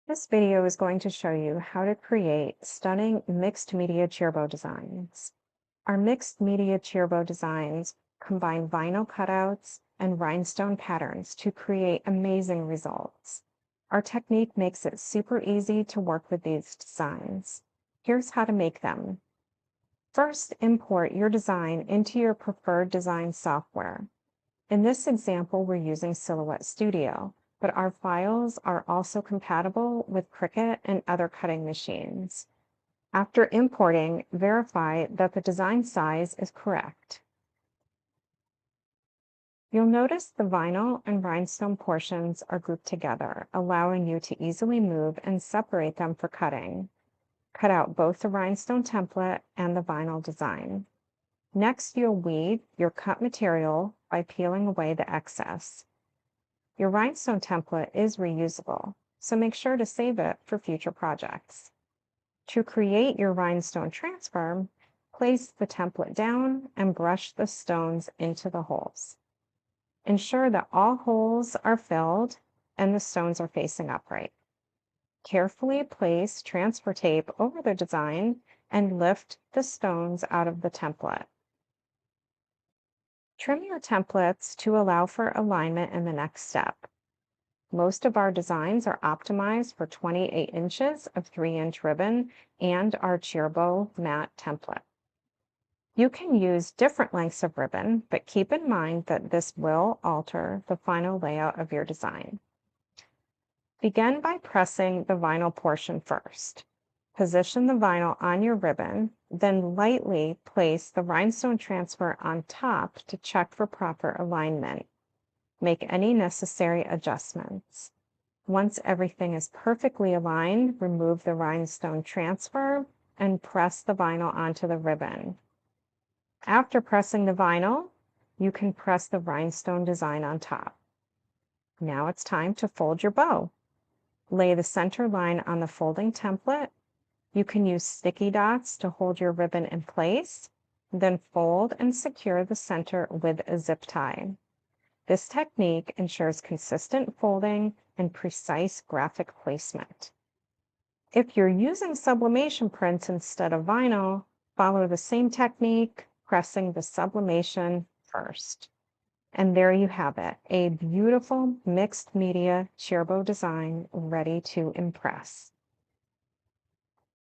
This video is going to show you how to create stunning mixed media cheerbow designs. Our mixed media cheerbow designs combine vinyl cutouts and rhinestone patterns to create amazing results. Our technique makes it super easy to work with these designs. Here's how to make them. First, import your design into your preferred design software. In this example, we're using Silhouette Studio, but our files are also compatible with Cricut and other cutting machines. After importing, verify that the design size is correct. You'll notice the vinyl and rhinestone portions are grouped together, allowing you to easily move and separate them for cutting. Cut out both the rhinestone template and the vinyl design. Next, you'll weed your cut material by peeling away the excess. Your rhinestone template is reusable, so make sure to save it for future projects. To create your rhinestone transfer, place the template down and brush the stones into the holes. Ensure that all holes are filled and the stones are facing upright. Carefully place transfer tape over the design and lift the stones out of the template. Trim your templates to allow for alignment in the next step. Most of our designs are optimized for 28 inches of 3-inch ribbon and our cheerbow mat template. You can use different lengths of ribbon, but keep in mind that this will alter the final layout of your design. Begin by pressing the vinyl portion first. Position the vinyl on your ribbon, then lightly place the rhinestone transfer on top to check for proper alignment. Make any necessary adjustments. Once everything is perfectly aligned, remove the rhinestone transfer and press the vinyl onto the ribbon. After pressing the vinyl, you can press the rhinestone design on top. Now it's time to fold your bow. Lay the center line on the folding template. You can use sticky dots to hold your ribbon in place, then fold and secure the center with a zip tie. This technique ensures consistent folding and precise graphic placement. If you're using sublimation prints instead of vinyl, follow the same technique, pressing the sublimation first. And there you have it, a beautiful mixed media cheerbow design ready to impress.